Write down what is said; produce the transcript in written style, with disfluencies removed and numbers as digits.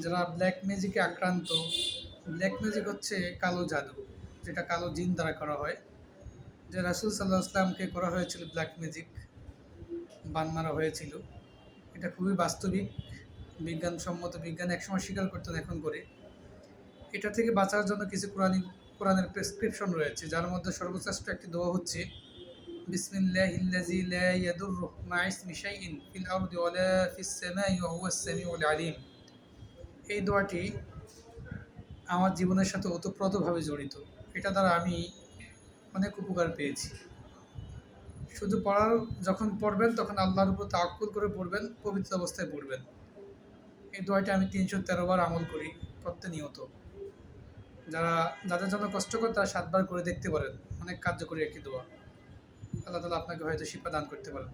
যারা ব্ল্যাক ম্যাজিকে আক্রান্ত, black magic হচ্ছে কালো জাদু, যেটা কালো জিন দ্বারা করা হয়। যে রাসূল সাল্লাল্লাহু আলাইহি ওয়াসাল্লামকে করা হয়েছিল ব্ল্যাক ম্যাজিক, বান মারা হয়েছিল। এটা খুবই বাস্তবিক, বিজ্ঞানসম্মত। বিজ্ঞান একসময় স্বীকার করতেন, এখন করে। এটা থেকে বাঁচার জন্য কিছু কোরআনের প্রেসক্রিপশন রয়েছে, যার মধ্যে সর্বশ্রেষ্ঠ একটি দোয়া হচ্ছে বিসমিল্লাহিল্লাযী লা ইয়াদুররু মা ইসমি শাইইন ফিল আরদি ওয়ালা ফিস সামাই ওয়া হুয়াস সামিউল আলীম। এই দোয়াটি আমার জীবনের সাথে ওতপ্রোতভাবে জড়িত। এটা দ্বারা আমি অনেক উপকার পেয়েছি। শুধু যখন পড়বেন তখন আল্লাহর উপর তাওয়াক্কুল করে পড়বেন, পবিত্র অবস্থায় পড়বেন। এই দোয়াটি আমি ৩১৩ বার আমল করি প্রতিনিয়ত। যাদের জন্য কষ্টকর তারা ৭ বার করে দেখতে পারেন। অনেক কার্যকরী একটি দোয়া। আল্লাহ তাআলা আপনাকে হয়তো শিফা দান করতে পারেন।